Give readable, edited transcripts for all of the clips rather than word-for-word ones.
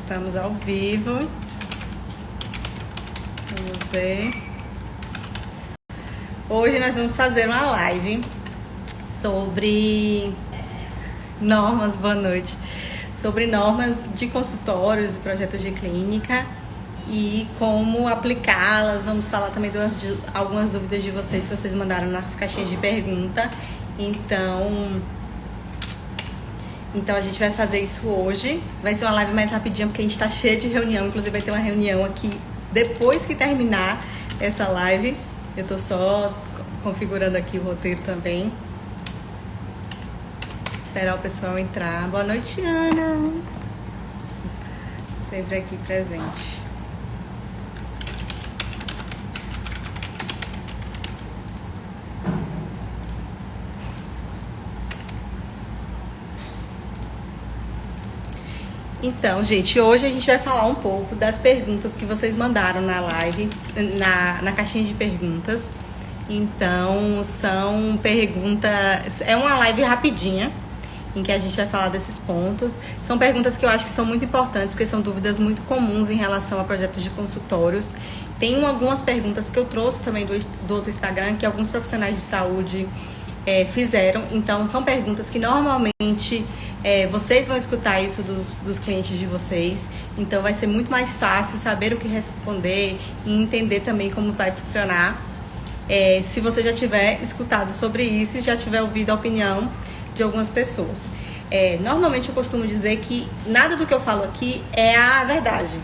Estamos ao vivo. Vamos ver. Hoje nós vamos fazer uma live sobre normas, boa noite, sobre normas de consultórios e projetos de clínica e como aplicá-las. Vamos falar também de algumas dúvidas de vocês que vocês mandaram nas caixinhas de pergunta. Então a gente vai fazer isso hoje. Vai ser uma live mais rapidinha porque a gente tá cheia de reunião. Inclusive vai ter uma reunião aqui depois que terminar essa live. Eu tô só configurando aqui o roteiro também. Esperar o pessoal entrar. Boa noite, Ana. Sempre aqui presente. Então, gente, hoje a gente vai falar um pouco das perguntas que vocês mandaram na live, na caixinha de perguntas. Então, são perguntas... É uma live rapidinha, em que a gente vai falar desses pontos. São perguntas que eu acho que são muito importantes, porque são dúvidas muito comuns em relação a projetos de consultórios. Tem algumas perguntas que eu trouxe também do outro Instagram, que alguns profissionais de saúde fizeram. Então, são perguntas que normalmente... vocês vão escutar isso dos clientes de vocês, então vai ser muito mais fácil saber o que responder e entender também como vai funcionar. Se você já tiver escutado sobre isso e já tiver ouvido a opinião de algumas pessoas. Normalmente eu costumo dizer que nada do que eu falo aqui é a verdade.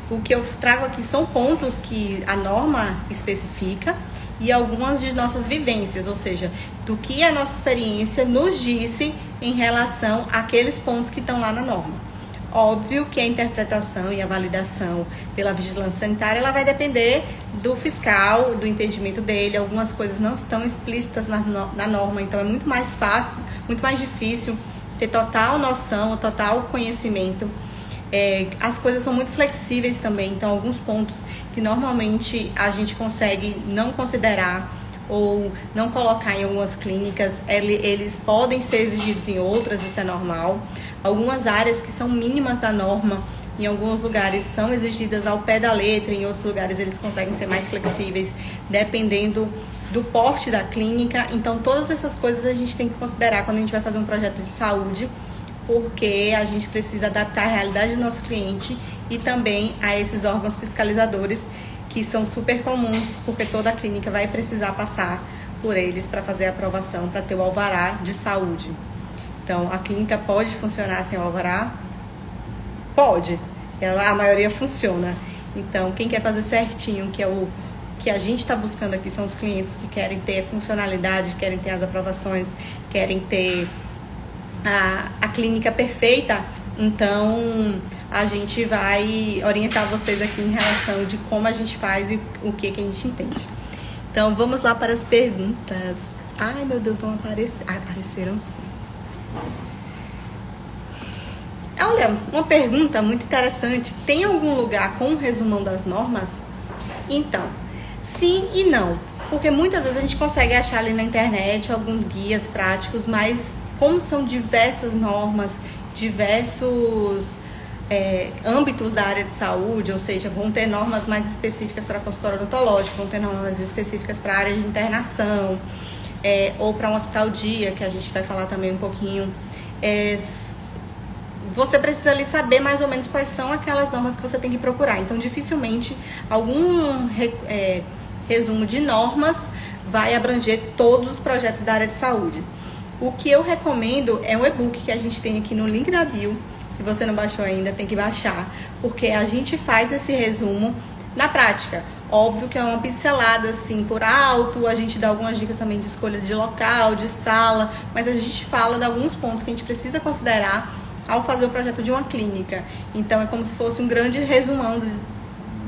O que eu trago aqui são pontos que a norma especifica e algumas de nossas vivências, ou seja, do que a nossa experiência nos disse em relação àqueles pontos que estão lá na norma. Óbvio que a interpretação e a validação pela vigilância sanitária, ela vai depender do fiscal, do entendimento dele. Algumas coisas não estão explícitas na norma, então é muito mais fácil, muito mais difícil ter total noção, total conhecimento. As coisas são muito flexíveis também, então alguns pontos que normalmente a gente consegue não considerar ou não colocar em algumas clínicas, eles podem ser exigidos em outras, isso é normal. Algumas áreas que são mínimas da norma, em alguns lugares são exigidas ao pé da letra, em outros lugares eles conseguem ser mais flexíveis, dependendo do porte da clínica. Então todas essas coisas a gente tem que considerar quando a gente vai fazer um projeto de saúde, porque a gente precisa adaptar a realidade do nosso cliente e também a esses órgãos fiscalizadores que são super comuns, porque toda a clínica vai precisar passar por eles para fazer a aprovação, para ter o alvará de saúde. Então, a clínica pode funcionar sem o alvará? Pode. A maioria funciona. Então, quem quer fazer certinho, que é o que a gente está buscando aqui, são os clientes que querem ter funcionalidade, querem ter as aprovações, querem ter a clínica perfeita. Então a gente vai orientar vocês aqui em relação de como a gente faz e o que a gente entende. Então vamos lá para as perguntas. Ai meu Deus, não apareceram. Apareceram sim. Olha, uma pergunta muito interessante. Tem algum lugar com um resumão das normas? Então, sim e não. Porque muitas vezes a gente consegue achar ali na internet alguns guias práticos, mas como são diversas normas, diversos âmbitos da área de saúde, ou seja, vão ter normas mais específicas para consultório odontológico, vão ter normas específicas para a área de internação, ou para um hospital dia, que a gente vai falar também um pouquinho. Você precisa ali saber mais ou menos quais são aquelas normas que você tem que procurar. Então, dificilmente, algum resumo de normas vai abranger todos os projetos da área de saúde. O que eu recomendo é um e-book que a gente tem aqui no link da bio. Se você não baixou ainda, tem que baixar, porque a gente faz esse resumo na prática. Óbvio que é uma pincelada assim por alto, a gente dá algumas dicas também de escolha de local, de sala, mas a gente fala de alguns pontos que a gente precisa considerar ao fazer o projeto de uma clínica. Então é como se fosse um grande resumão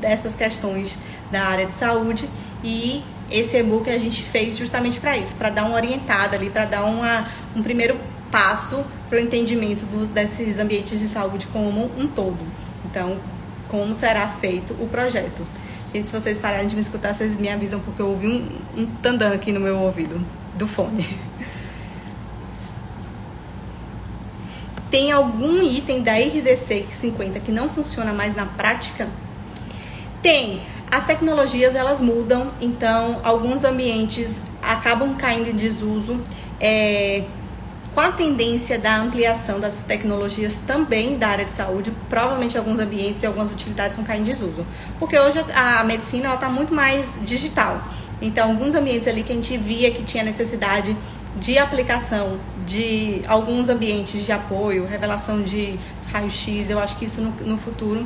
dessas questões da área de saúde, e esse e-book a gente fez justamente para isso, para dar uma orientada ali, para dar um primeiro passo para o entendimento desses ambientes de saúde como um todo. Então, como será feito o projeto. Gente, se vocês pararem de me escutar, vocês me avisam, porque eu ouvi um tandã aqui no meu ouvido, do fone. Tem algum item da RDC 50 que não funciona mais na prática? Tem. As tecnologias, elas mudam, então alguns ambientes acabam caindo em desuso. Com a tendência da ampliação das tecnologias também da área de saúde, provavelmente alguns ambientes e algumas utilidades vão cair em desuso. Porque hoje a medicina está muito mais digital. Então, alguns ambientes ali que a gente via que tinha necessidade de aplicação de alguns ambientes de apoio, revelação de raio-x, eu acho que isso no futuro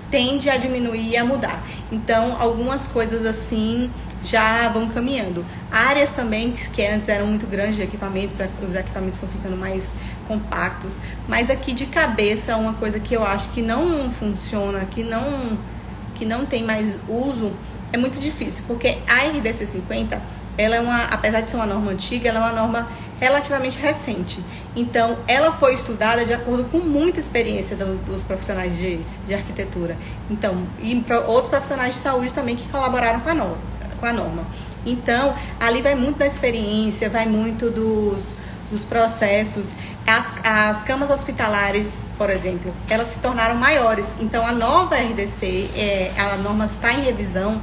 tende a diminuir e a mudar. Então, algumas coisas assim já vão caminhando. Áreas também que antes eram muito grandes de equipamentos, os equipamentos estão ficando mais compactos. Mas aqui de cabeça, uma coisa que eu acho que não funciona, que não tem mais uso, é muito difícil. Porque a RDC 50, ela apesar de ser uma norma antiga, ela é uma norma relativamente recente. Então, ela foi estudada de acordo com muita experiência dos profissionais de arquitetura. Então, e outros profissionais de saúde também que colaboraram com a norma. Então, ali vai muito da experiência, vai muito dos processos. As camas hospitalares, por exemplo, elas se tornaram maiores. Então, a nova RDC, a norma está em revisão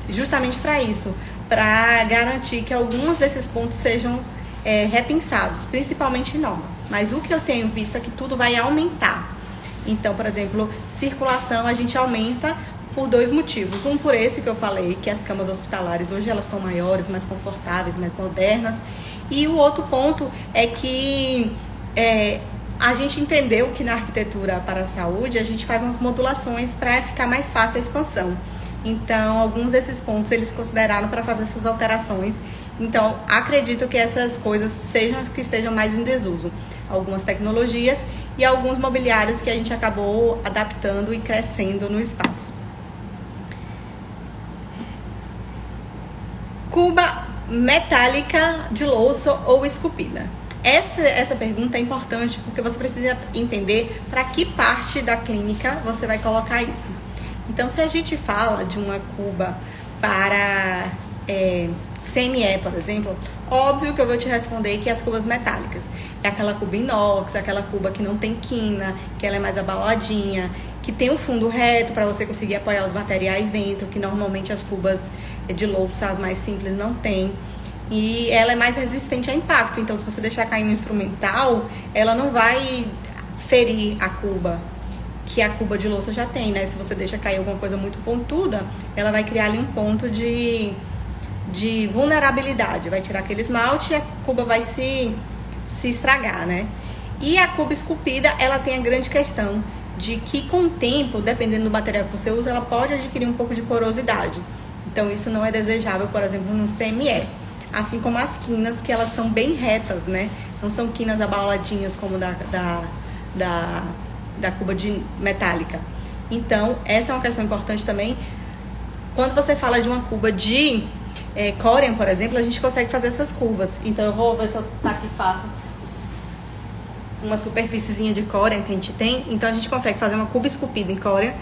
justamente para isso, para garantir que alguns desses pontos sejam repensados, principalmente em norma. Mas o que eu tenho visto é que tudo vai aumentar. Então, por exemplo, circulação a gente aumenta por dois motivos. Um, por esse que eu falei, que as camas hospitalares hoje elas estão maiores, mais confortáveis, mais modernas. E o outro ponto é que a gente entendeu que na arquitetura para a saúde a gente faz umas modulações para ficar mais fácil a expansão. Então, alguns desses pontos eles consideraram para fazer essas alterações. Então, acredito que essas coisas sejam as que estejam mais em desuso. Algumas tecnologias e alguns mobiliários que a gente acabou adaptando e crescendo no espaço. Cuba metálica de louça ou esculpida? Essa pergunta é importante porque você precisa entender para que parte da clínica você vai colocar isso. Então, se a gente fala de uma cuba para CME, por exemplo, óbvio que eu vou te responder que as cubas metálicas é aquela cuba inox, aquela cuba que não tem quina, que ela é mais abaladinha, que tem um fundo reto para você conseguir apoiar os materiais dentro, que normalmente as cubas de louça, as mais simples, não tem. E ela é mais resistente a impacto, então se você deixar cair no instrumental, ela não vai ferir a cuba, que a cuba de louça já tem, né? Se você deixa cair alguma coisa muito pontuda, ela vai criar ali um ponto de vulnerabilidade, vai tirar aquele esmalte e a cuba vai se estragar, né? E a cuba esculpida, ela tem a grande questão de que com o tempo, dependendo do material que você usa, ela pode adquirir um pouco de porosidade. Então isso não é desejável, por exemplo, num CME. Assim como as quinas, que elas são bem retas, né? Não são quinas abauladinhas como da cuba de metálica. Então, essa é uma questão importante também. Quando você fala de uma cuba de Corian, por exemplo, a gente consegue fazer essas curvas. Então, eu vou ver se eu aqui faço uma superfíciezinha de Corian que a gente tem. Então, a gente consegue fazer uma cuba esculpida em Corian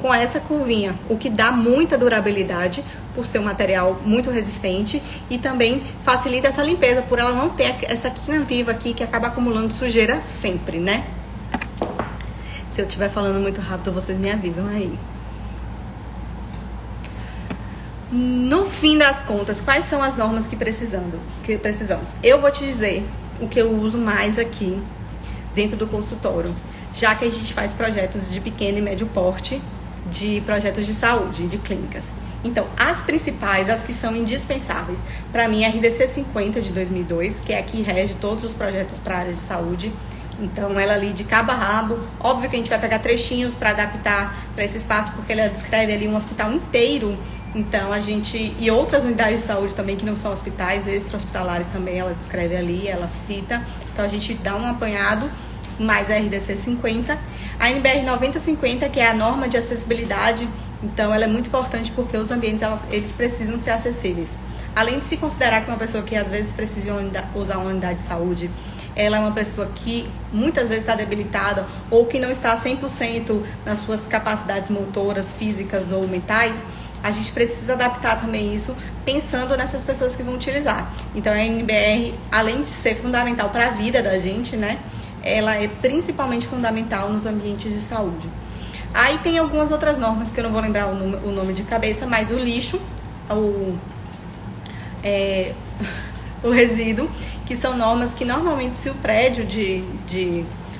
com essa curvinha, o que dá muita durabilidade por ser um material muito resistente e também facilita essa limpeza por ela não ter essa quina viva aqui que acaba acumulando sujeira sempre, né? Se eu estiver falando muito rápido, vocês me avisam aí. No fim das contas, quais são as normas que precisamos? Eu vou te dizer o que eu uso mais aqui dentro do consultório, já que a gente faz projetos de pequeno e médio porte, de projetos de saúde, de clínicas. Então, as principais, as que são indispensáveis, para mim, é a RDC 50 de 2002, que é a que rege todos os projetos para a área de saúde. Então, ela ali de cabo a rabo. Óbvio que a gente vai pegar trechinhos para adaptar para esse espaço, porque ela descreve ali um hospital inteiro. Então, e outras unidades de saúde também que não são hospitais, extra-hospitalares também, ela descreve ali, ela cita. Então, a gente dá um apanhado, mais a RDC 50. A NBR 9050, que é a norma de acessibilidade. Então, ela é muito importante porque os ambientes, eles precisam ser acessíveis. Além de se considerar que uma pessoa que às vezes precisa usar uma unidade de saúde, ela é uma pessoa que muitas vezes está debilitada ou que não está 100% nas suas capacidades motoras, físicas ou mentais, a gente precisa adaptar também isso pensando nessas pessoas que vão utilizar. Então, a NBR, além de ser fundamental para a vida da gente, né, ela é principalmente fundamental nos ambientes de saúde. Aí tem algumas outras normas que eu não vou lembrar o nome de cabeça, mas o lixo, o resíduo, que são normas que normalmente, se o prédio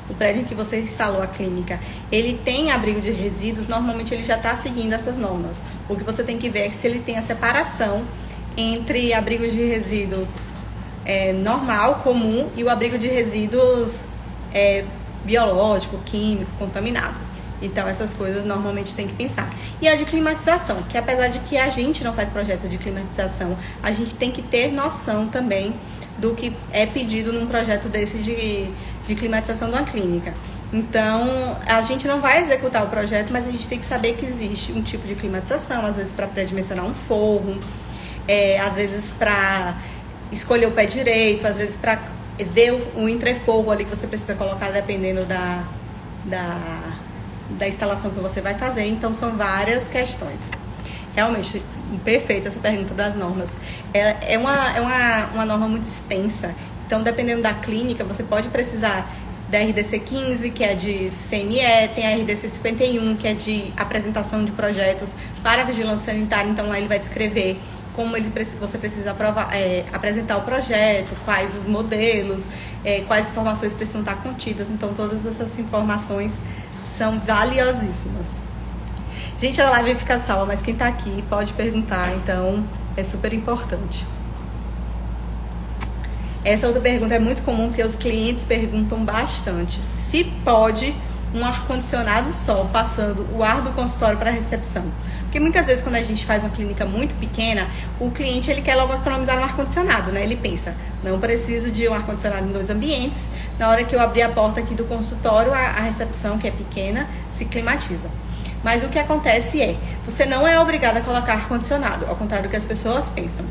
o prédio em que você instalou a clínica, ele tem abrigo de resíduos, normalmente ele já está seguindo essas normas. O que você tem que ver é que se ele tem a separação entre abrigos de resíduos normal, comum, e o abrigo de resíduos biológico, químico, contaminado. Então, essas coisas normalmente tem que pensar. E a de climatização, que apesar de que a gente não faz projeto de climatização, a gente tem que ter noção também do que é pedido num projeto desse de climatização de uma clínica. Então, a gente não vai executar o projeto, mas a gente tem que saber que existe um tipo de climatização, às vezes para pré-dimensionar um forro, às vezes para escolher o pé direito, às vezes para ver o entreforro ali que você precisa colocar dependendo da instalação que você vai fazer. Então, são várias questões. Realmente, perfeita essa pergunta das normas. É uma norma muito extensa. Então, dependendo da clínica, você pode precisar da RDC 15, que é de CME, tem a RDC 51, que é de apresentação de projetos para a vigilância sanitária. Então, lá ele vai descrever como você precisa apresentar o projeto, quais os modelos, quais informações precisam estar contidas. Então, todas essas informações são valiosíssimas. Gente, a live fica salva, mas quem tá aqui pode perguntar, então é super importante. Essa outra pergunta é muito comum, porque os clientes perguntam bastante. Se pode um ar-condicionado só, passando o ar do consultório para a recepção? Porque muitas vezes quando a gente faz uma clínica muito pequena, o cliente ele quer logo economizar no ar-condicionado, né? Ele pensa, não preciso de um ar-condicionado em 2 ambientes. Na hora que eu abrir a porta aqui do consultório, a recepção, que é pequena, se climatiza. Mas o que acontece você não é obrigado a colocar ar-condicionado, ao contrário do que as pessoas pensam.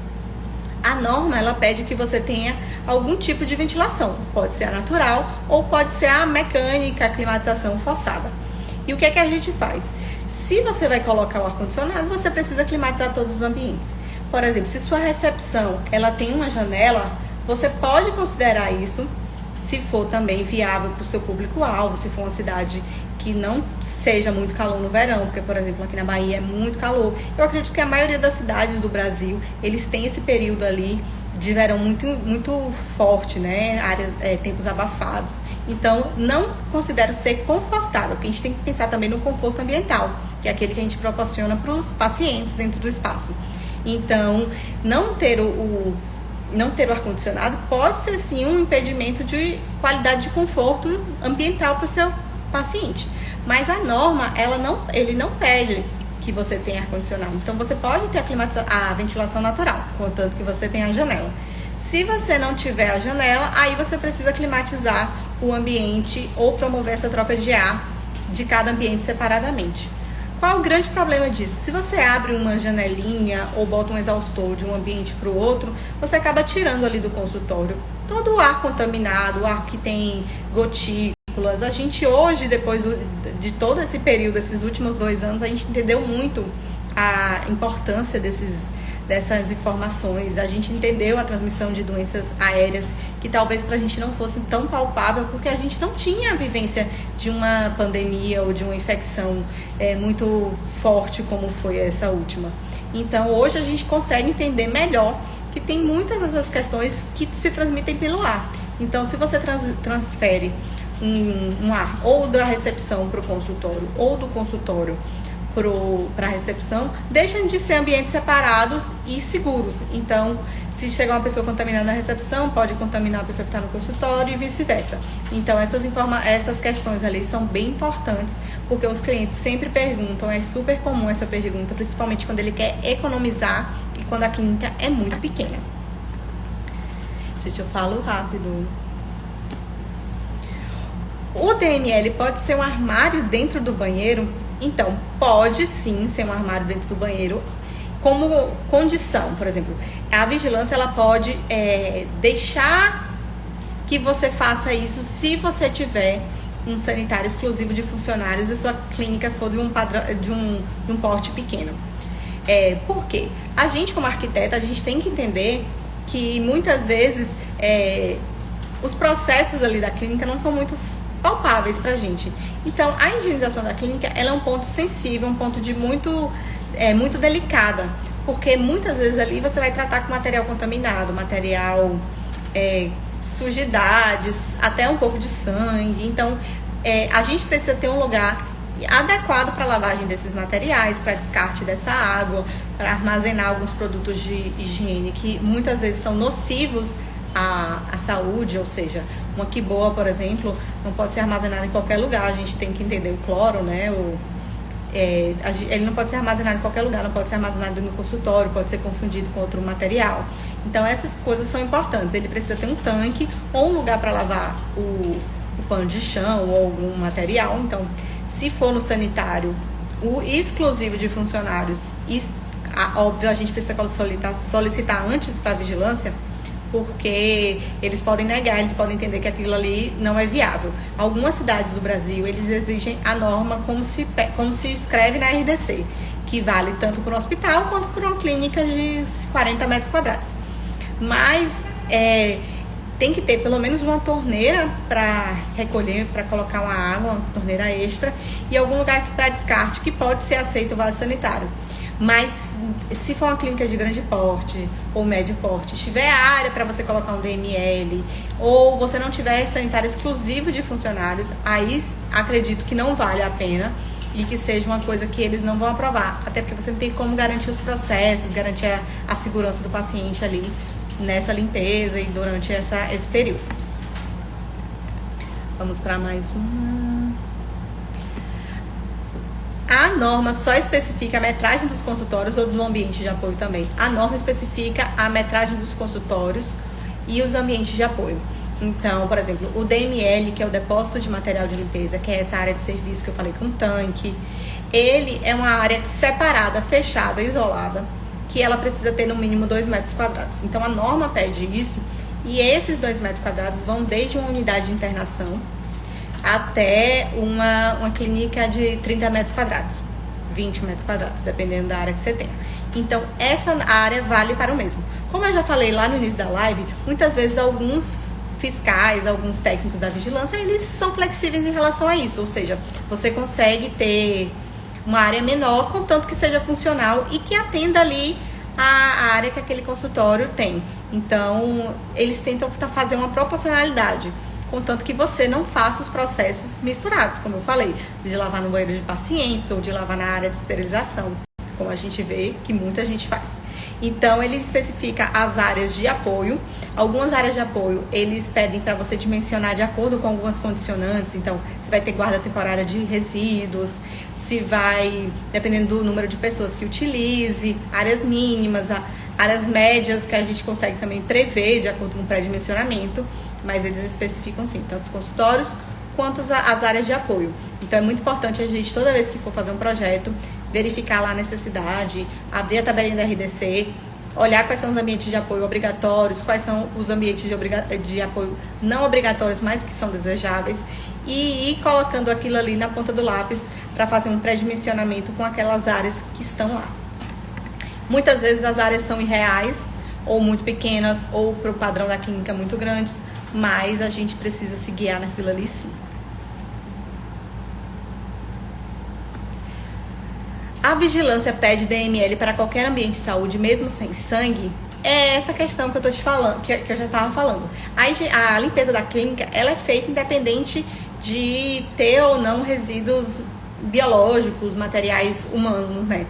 A norma, ela pede que você tenha algum tipo de ventilação. Pode ser a natural ou pode ser a mecânica, a climatização forçada. E o que é que a gente faz? Se você vai colocar o ar-condicionado, você precisa climatizar todos os ambientes. Por exemplo, se sua recepção ela tem uma janela, você pode considerar isso, se for também viável para o seu público-alvo, se for uma cidade que não seja muito calor no verão, porque, por exemplo, aqui na Bahia é muito calor. Eu acredito que a maioria das cidades do Brasil, eles têm esse período ali de verão muito, muito forte, né? Tempos abafados. Então, não considero ser confortável, porque a gente tem que pensar também no conforto ambiental, que é aquele que a gente proporciona para os pacientes dentro do espaço. Então, não ter o ar-condicionado pode ser sim um impedimento de qualidade de conforto ambiental para o seu paciente. Mas a norma, ele não pede que você tenha ar-condicionado. Então, você pode ter a ventilação natural, contanto que você tenha a janela. Se você não tiver a janela, aí você precisa climatizar o ambiente ou promover essa troca de ar de cada ambiente separadamente. Qual o grande problema disso? Se você abre uma janelinha ou bota um exaustor de um ambiente para o outro, você acaba tirando ali do consultório todo o ar contaminado, o ar que tem gotículas. A gente hoje, depois de todo esse período, esses últimos 2 anos, a gente entendeu muito a importância dessas informações. A gente entendeu a transmissão de doenças aéreas, que talvez pra gente não fosse tão palpável, porque a gente não tinha a vivência de uma pandemia ou de uma infecção muito forte como foi essa última. Então, hoje a gente consegue entender melhor que tem muitas dessas questões que se transmitem pelo ar. Então, se você transfere um ar ou da recepção para o consultório ou do consultório para a recepção, deixam de ser ambientes separados e seguros. Então, se chegar uma pessoa contaminada na recepção, pode contaminar a pessoa que está no consultório e vice-versa. Então, essas questões ali são bem importantes, porque os clientes sempre perguntam, é super comum essa pergunta, principalmente quando ele quer economizar e quando a clínica é muito pequena. Gente, eu falo rápido. O DML pode ser um armário dentro do banheiro? Então, pode sim ser um armário dentro do banheiro, como condição. Por exemplo, a vigilância ela pode deixar que você faça isso se você tiver um sanitário exclusivo de funcionários e sua clínica for de um porte pequeno. Por quê? A gente, como arquiteta, a gente tem que entender que muitas vezes os processos ali da clínica não são muito palpáveis pra gente. Então, a higienização da clínica, ela é um ponto sensível, um ponto de muito delicada, porque muitas vezes ali você vai tratar com material contaminado, material sujidades, até um pouco de sangue. Então, a gente precisa ter um lugar adequado para lavagem desses materiais, para descarte dessa água, para armazenar alguns produtos de higiene que muitas vezes são nocivos à saúde, ou seja, uma quiboa, por exemplo, não pode ser armazenada em qualquer lugar. A gente tem que entender o cloro, né? Ele não pode ser armazenado em qualquer lugar, não pode ser armazenado no consultório, pode ser confundido com outro material. Então essas coisas são importantes. Ele precisa ter um tanque ou um lugar para lavar o pano de chão ou algum material. Então, se for no sanitário, o exclusivo de funcionários, óbvio, a gente precisa solicitar antes para a vigilância, porque eles podem negar, eles podem entender que aquilo ali não é viável. Algumas cidades do Brasil, eles exigem a norma como se escreve na RDC, que vale tanto para um hospital quanto para uma clínica de 40 metros quadrados. Mas tem que ter pelo menos uma torneira para recolher, para colocar uma água, uma torneira extra, e algum lugar para descarte, que pode ser aceito o vaso sanitário. Mas se for uma clínica de grande porte ou médio porte, tiver área para você colocar um DML, ou você não tiver sanitário exclusivo de funcionários, aí acredito que não vale a pena e que seja uma coisa que eles não vão aprovar. Até porque você não tem como garantir os processos, garantir a segurança do paciente ali nessa limpeza e durante esse período. Vamos para mais uma. A norma só especifica a metragem dos consultórios ou do ambiente de apoio também. A norma especifica a metragem dos consultórios e os ambientes de apoio. Então, por exemplo, o DML, que é o depósito de material de limpeza, que é essa área de serviço que eu falei com tanque, ele é uma área separada, fechada, isolada, que ela precisa ter no mínimo 2 metros quadrados. Então, a norma pede isso, e esses 2 metros quadrados vão desde uma unidade de internação até uma clínica de 30 metros quadrados, 20 metros quadrados, dependendo da área que você tenha. Então, essa área vale para o mesmo. Como eu já falei lá no início da live, muitas vezes alguns fiscais, alguns técnicos da vigilância, eles são flexíveis em relação a isso. Ou seja, você consegue ter uma área menor, contanto que seja funcional e que atenda ali a área que aquele consultório tem. Então, eles tentam fazer uma proporcionalidade, contanto que você não faça os processos misturados, como eu falei, de lavar no banheiro de pacientes ou de lavar na área de esterilização, como a gente vê que muita gente faz. Então, ele especifica as áreas de apoio. Algumas áreas de apoio, eles pedem para você dimensionar de acordo com algumas condicionantes. Então, você vai ter guarda temporária de resíduos, se vai, dependendo do número de pessoas que utilize, áreas mínimas, áreas médias, que a gente consegue também prever de acordo com o pré-dimensionamento. Mas eles especificam sim, tanto os consultórios quanto as áreas de apoio. Então é muito importante a gente, toda vez que for fazer um projeto, verificar lá a necessidade, abrir a tabelinha da RDC, olhar quais são os ambientes de apoio obrigatórios, quais são os ambientes de apoio não obrigatórios, mas que são desejáveis, e ir colocando aquilo ali na ponta do lápis para fazer um pré-dimensionamento com aquelas áreas que estão lá. Muitas vezes as áreas são irreais, ou muito pequenas, ou para o padrão da clínica muito grandes, mas a gente precisa se guiar naquilo ali sim. A vigilância pede DML para qualquer ambiente de saúde, mesmo sem sangue? É essa questão que eu tô te falando, que eu já estava falando. A limpeza da clínica, ela é feita independente de ter ou não resíduos biológicos, materiais humanos, né?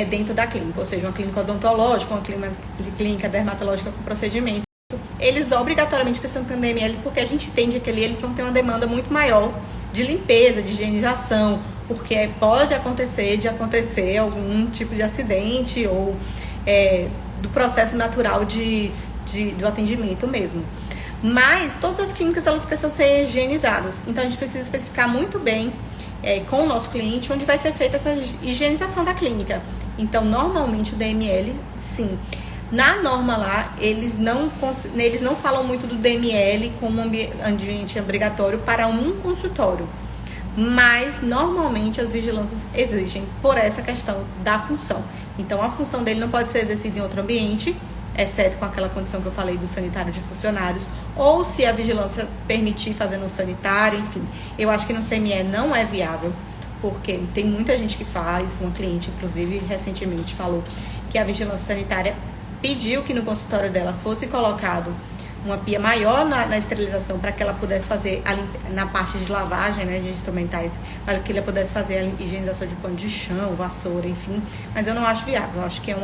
Dentro da clínica, ou seja, uma clínica odontológica, uma clínica dermatológica com procedimento. Eles obrigatoriamente precisam ter um DML, porque a gente entende que ali eles vão ter uma demanda muito maior de limpeza, de higienização, porque pode acontecer algum tipo de acidente ou do processo natural do atendimento mesmo. Mas todas as clínicas elas precisam ser higienizadas, então a gente precisa especificar muito bem com o nosso cliente onde vai ser feita essa higienização da clínica. Então, normalmente o DML, sim. Na norma lá, eles não falam muito do DML como ambiente obrigatório para um consultório. Mas, normalmente, as vigilâncias exigem por essa questão da função. Então, a função dele não pode ser exercida em outro ambiente, exceto com aquela condição que eu falei do sanitário de funcionários, ou se a vigilância permitir fazer no sanitário, enfim. Eu acho que no CME não é viável, porque tem muita gente que faz, uma cliente, inclusive, recentemente falou que a vigilância sanitária pediu que no consultório dela fosse colocado uma pia maior na esterilização para que ela pudesse fazer na parte de lavagem, né, de instrumentais, para que ela pudesse fazer a higienização de pano de chão, vassoura, enfim. Mas eu não acho viável, eu acho que é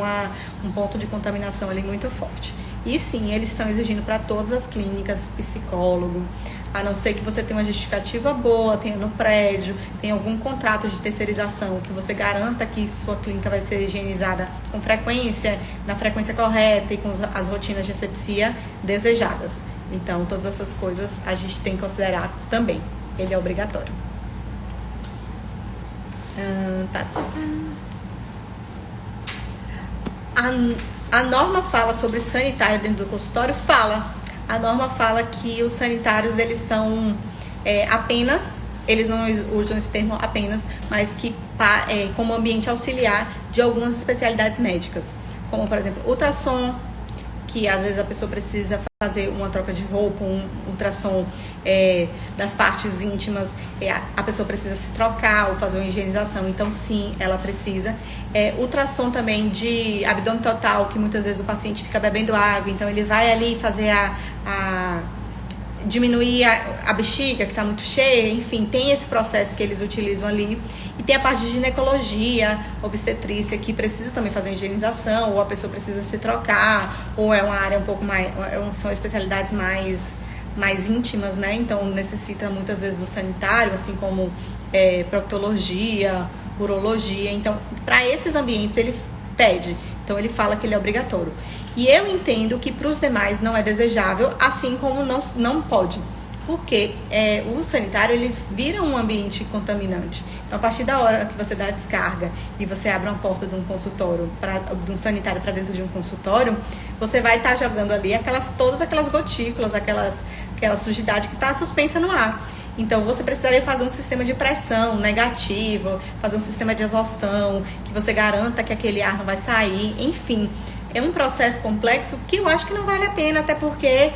um ponto de contaminação ali muito forte. E sim, eles estão exigindo para todas as clínicas, psicólogo, a não ser que você tenha uma justificativa boa, tenha no prédio, tenha algum contrato de terceirização que você garanta que sua clínica vai ser higienizada com frequência, na frequência correta e com as rotinas de asepsia desejadas. Então, todas essas coisas a gente tem que considerar também. Ele é obrigatório. A norma fala sobre sanitário dentro do consultório? Fala. A norma fala que os sanitários, eles são apenas, eles não usam esse termo apenas, mas que como ambiente auxiliar de algumas especialidades médicas. Como, por exemplo, ultrassom, que às vezes a pessoa precisa fazer uma troca de roupa, um ultrassom das partes íntimas, a pessoa precisa se trocar ou fazer uma higienização, então sim, ela precisa. Ultrassom também de abdômen total, que muitas vezes o paciente fica bebendo água, então ele vai ali fazer diminuir a bexiga que está muito cheia, enfim, tem esse processo que eles utilizam ali. E tem a parte de ginecologia, obstetrícia, que precisa também fazer uma higienização, ou a pessoa precisa se trocar, ou é uma área um pouco mais, são especialidades mais íntimas, né? Então necessita muitas vezes do sanitário, assim como proctologia, urologia. Então, para esses ambientes ele pede, então ele fala que ele é obrigatório. E eu entendo que para os demais não é desejável, assim como não pode. Porque o sanitário, ele vira um ambiente contaminante. Então, a partir da hora que você dá a descarga e você abre uma porta de um consultório, de um sanitário para dentro de um consultório, você vai estar jogando ali todas aquelas gotículas, aquela sujidade que está suspensa no ar. Então, você precisaria fazer um sistema de pressão negativo, fazer um sistema de exaustão, que você garanta que aquele ar não vai sair, enfim. É um processo complexo que eu acho que não vale a pena, até porque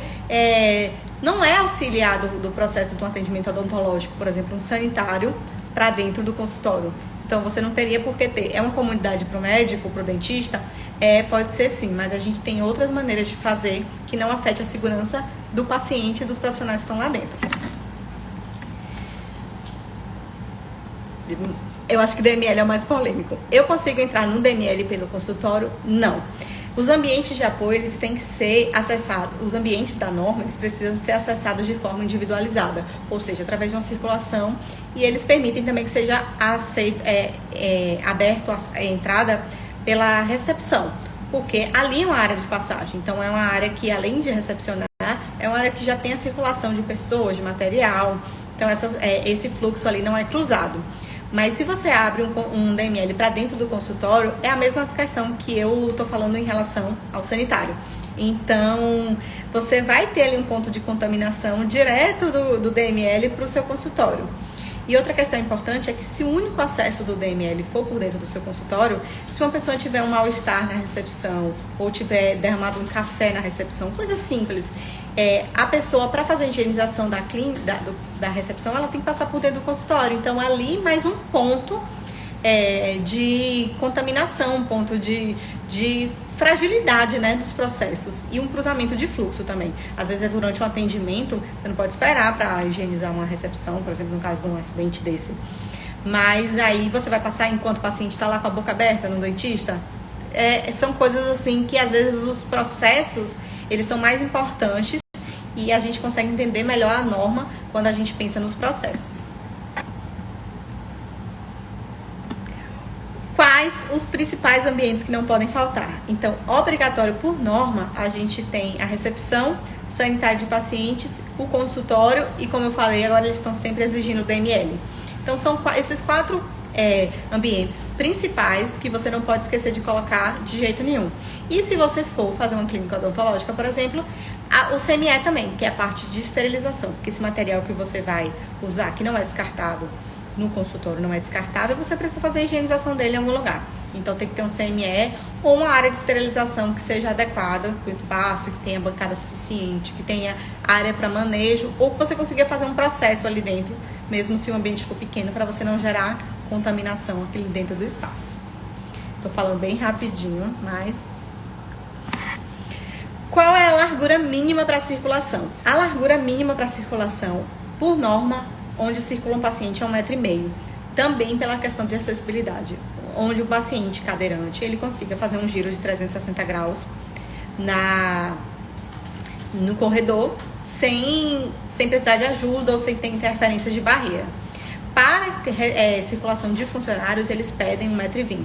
não é auxiliado do processo do atendimento odontológico, por exemplo, um sanitário para dentro do consultório. Então, você não teria por que ter. É uma comunidade para o médico, para o dentista? Pode ser sim, mas a gente tem outras maneiras de fazer que não afete a segurança do paciente e dos profissionais que estão lá dentro. Eu acho que DML é o mais polêmico. Eu consigo entrar no DML pelo consultório? Não. Os ambientes de apoio, eles têm que ser acessados, os ambientes da norma, eles precisam ser acessados de forma individualizada, ou seja, através de uma circulação, e eles permitem também que seja aberto a entrada pela recepção, porque ali é uma área de passagem, então é uma área que, além de recepcionar, é uma área que já tem a circulação de pessoas, de material, então esse fluxo ali não é cruzado. Mas se você abre um DML para dentro do consultório, é a mesma questão que eu estou falando em relação ao sanitário. Então, você vai ter ali um ponto de contaminação direto do DML para o seu consultório. E outra questão importante é que se o único acesso do DML for por dentro do seu consultório, se uma pessoa tiver um mal-estar na recepção ou tiver derramado um café na recepção, coisa simples, a pessoa, para fazer a higienização da recepção, ela tem que passar por dentro do consultório. Então, ali mais um ponto de contaminação, um ponto de fragilidade, né, dos processos e um cruzamento de fluxo também. Às vezes é durante um atendimento, você não pode esperar para higienizar uma recepção, por exemplo, no caso de um acidente desse. Mas aí você vai passar enquanto o paciente está lá com a boca aberta no dentista. São coisas assim que às vezes os processos, eles são mais importantes e a gente consegue entender melhor a norma quando a gente pensa nos processos. Quais os principais ambientes que não podem faltar? Então, obrigatório por norma, a gente tem a recepção, sanitário de pacientes, o consultório e, como eu falei, agora eles estão sempre exigindo o DML. Então, são esses 4 ambientes principais que você não pode esquecer de colocar de jeito nenhum. E se você for fazer uma clínica odontológica, por exemplo, o CME também, que é a parte de esterilização, porque esse material que você vai usar, que não é descartado no consultório, não é descartável, você precisa fazer a higienização dele em algum lugar. Então tem que ter um CME ou uma área de esterilização que seja adequada, com espaço, que tenha bancada suficiente, que tenha área para manejo, ou que você consiga fazer um processo ali dentro, mesmo se o ambiente for pequeno, para você não gerar contaminação aqui dentro do espaço. Tô falando bem rapidinho, mas... Qual é a largura mínima para circulação? A largura mínima para circulação, por norma, onde circula um paciente é 1,5 m. Também pela questão de acessibilidade, onde o paciente cadeirante ele consiga fazer um giro de 360 graus no corredor sem precisar de ajuda ou sem ter interferência de barreira. Para circulação de funcionários, eles pedem 1,20 m.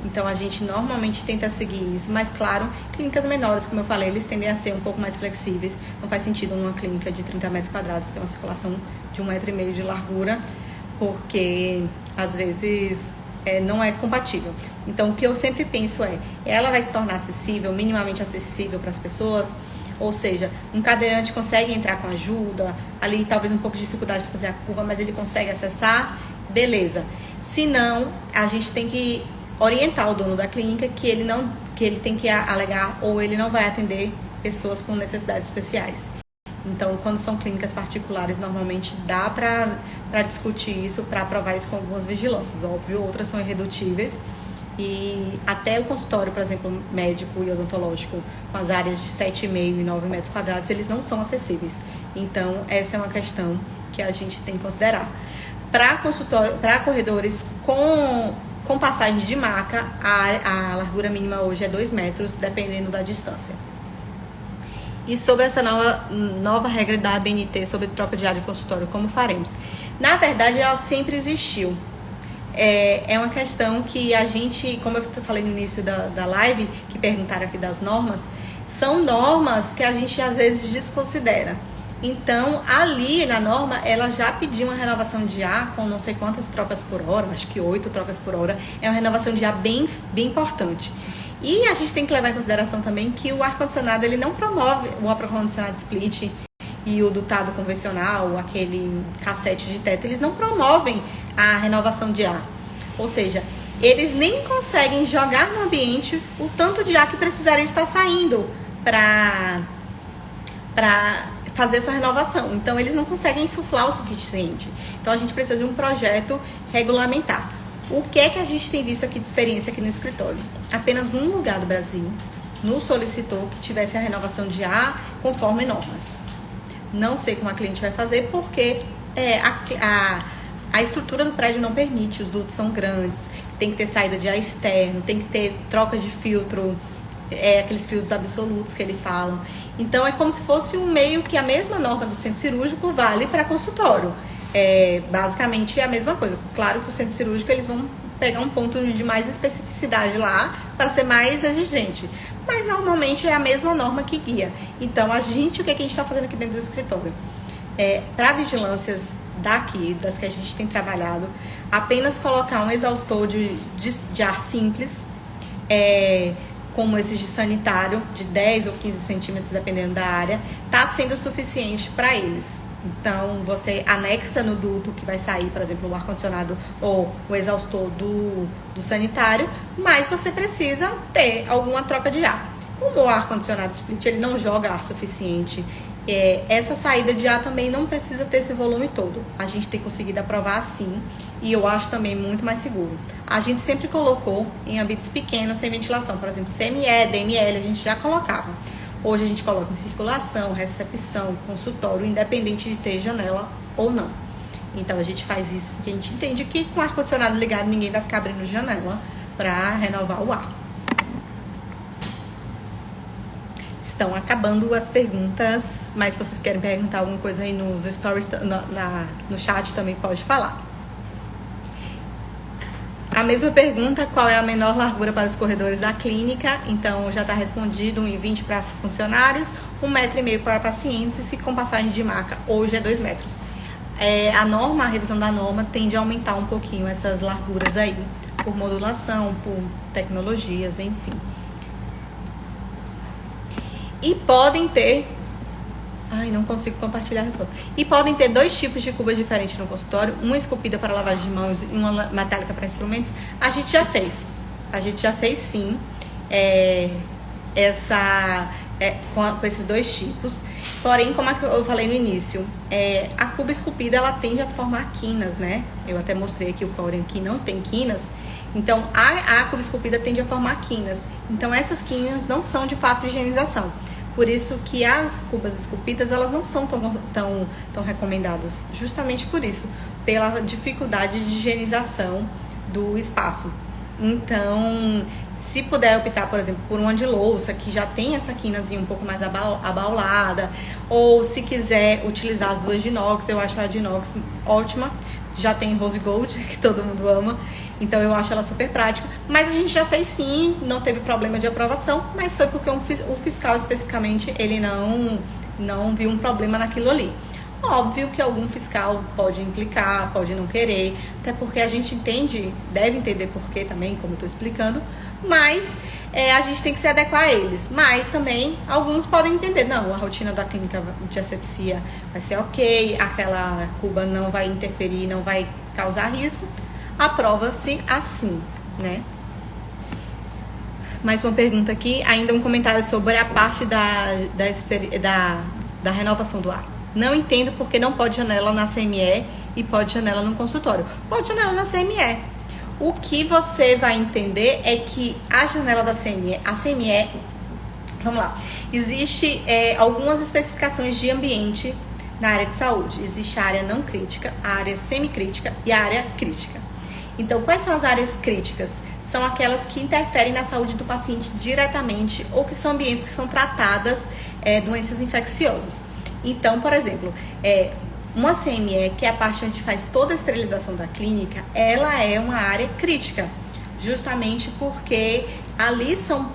Então, a gente normalmente tenta seguir isso. Mas, claro, clínicas menores, como eu falei, eles tendem a ser um pouco mais flexíveis. Não faz sentido numa clínica de 30 metros quadrados ter uma circulação de 1,5 m de largura, porque, às vezes, não é compatível. Então, o que eu sempre penso ela vai se tornar acessível, minimamente acessível para as pessoas. Ou seja, um cadeirante consegue entrar com ajuda, ali talvez um pouco de dificuldade para fazer a curva, mas ele consegue acessar, beleza. Se não, a gente tem que orientar o dono da clínica que ele tem que alegar ou ele não vai atender pessoas com necessidades especiais. Então, quando são clínicas particulares, normalmente dá para discutir isso, para aprovar isso com algumas vigilâncias, óbvio, outras são irredutíveis. E até o consultório, por exemplo, médico e odontológico, com as áreas de 7,5 e 9 metros quadrados, eles não são acessíveis. Então, essa é uma questão que a gente tem que considerar. Para corredores com passagem de maca, a largura mínima hoje é 2 metros, dependendo da distância. E sobre essa nova regra da ABNT sobre troca de área de consultório, como faremos? Na verdade, ela sempre existiu. É uma questão que a gente, como eu falei no início da live, que perguntaram aqui das normas, são normas que a gente às vezes desconsidera. Então, ali na norma, ela já pediu uma renovação de ar com não sei quantas trocas por hora, acho que 8 trocas por hora. É uma renovação de ar bem, bem importante. E a gente tem que levar em consideração também que o ar-condicionado, ele não promove o ar-condicionado split e o dutado convencional, aquele cassete de teto, eles não promovem a renovação de ar. Ou seja, eles nem conseguem jogar no ambiente o tanto de ar que precisarem estar saindo para fazer essa renovação. Então, eles não conseguem insuflar o suficiente. Então, a gente precisa de um projeto regulamentar. O que é que a gente tem visto aqui de experiência aqui no escritório? Apenas um lugar do Brasil nos solicitou que tivesse a renovação de ar conforme normas. Não sei como a cliente vai fazer, porque a estrutura do prédio não permite, os dutos são grandes, tem que ter saída de ar externo, tem que ter troca de filtro, aqueles filtros absolutos que ele fala. Então, é como se fosse um meio que a mesma norma do centro cirúrgico vale para consultório. Basicamente é a mesma coisa. Claro que o centro cirúrgico eles vão pegar um ponto de mais especificidade lá para ser mais exigente. Mas normalmente é a mesma norma que guia. Então, o que a gente está fazendo aqui dentro do escritório? Para vigilâncias das que a gente tem trabalhado, apenas colocar um exaustor de ar simples, como esses de sanitário, de 10 ou 15 centímetros, dependendo da área, está sendo suficiente para eles. Então, você anexa no duto que vai sair, por exemplo, o ar-condicionado ou o exaustor do sanitário, mas você precisa ter alguma troca de ar. Como o ar-condicionado split, ele não joga ar suficiente, essa saída de ar também não precisa ter esse volume todo. A gente tem conseguido aprovar sim, e eu acho também muito mais seguro. A gente sempre colocou em ambientes pequenos, sem ventilação, por exemplo, CME, DML, a gente já colocava. Hoje a gente coloca em circulação, recepção, consultório, independente de ter janela ou não. Então a gente faz isso porque a gente entende que com o ar-condicionado ligado ninguém vai ficar abrindo janela para renovar o ar. Estão acabando as perguntas, mas se vocês querem perguntar alguma coisa aí nos stories, no chat também pode falar. A mesma pergunta, qual é a menor largura para os corredores da clínica? Então, já está respondido, 1,20 para funcionários, 1,5 m para pacientes, e se com passagem de maca, hoje é 2 metros. A revisão da norma tende a aumentar um pouquinho essas larguras aí, por modulação, por tecnologias, enfim. E podem ter... não consigo compartilhar a resposta. E podem ter 2 tipos de cubas diferentes no consultório, uma esculpida para lavagem de mãos e uma metálica para instrumentos. A gente já fez. a gente já fez sim com esses dois tipos. Porém, como eu falei no início, a cuba esculpida ela tende a formar quinas, né? Eu até mostrei aqui o Corian que não tem quinas. Então, a cuba esculpida tende a formar quinas. Então, essas quinas não são de fácil higienização. Por isso que as cubas esculpidas, elas não são tão recomendadas. Justamente por isso, pela dificuldade de higienização do espaço. Então, se puder optar, por exemplo, por uma de louça, que já tem essa quinazinha um pouco mais abaulada, ou se quiser utilizar as duas de inox, eu acho a de inox ótima. Já tem Rose Gold, que todo mundo ama, então eu acho ela super prática. Mas a gente já fez sim, não teve problema de aprovação, mas foi porque o fiscal especificamente, ele não viu um problema naquilo ali. Óbvio que algum fiscal pode implicar, pode não querer, até porque a gente deve entender porquê também, como eu tô explicando, mas a gente tem que se adequar a eles. Mas também, alguns podem entender, não, a rotina da clínica de asepsia vai ser ok, aquela cuba não vai interferir, não vai causar risco, aprova-se assim, né? Mais uma pergunta aqui, ainda um comentário sobre a parte da renovação do ar. Não entendo porque não pode janela na CME e pode janela no consultório. Pode janela na CME. O que você vai entender é que a janela da CME, vamos lá, existe algumas especificações de ambiente na área de saúde. Existe a área não crítica, a área semicrítica e a área crítica. Então, quais são as áreas críticas? São aquelas que interferem na saúde do paciente diretamente ou que são ambientes que são tratadas doenças infecciosas. Então, por exemplo, uma CME, que é a parte onde faz toda a esterilização da clínica, ela é uma área crítica, justamente porque ali são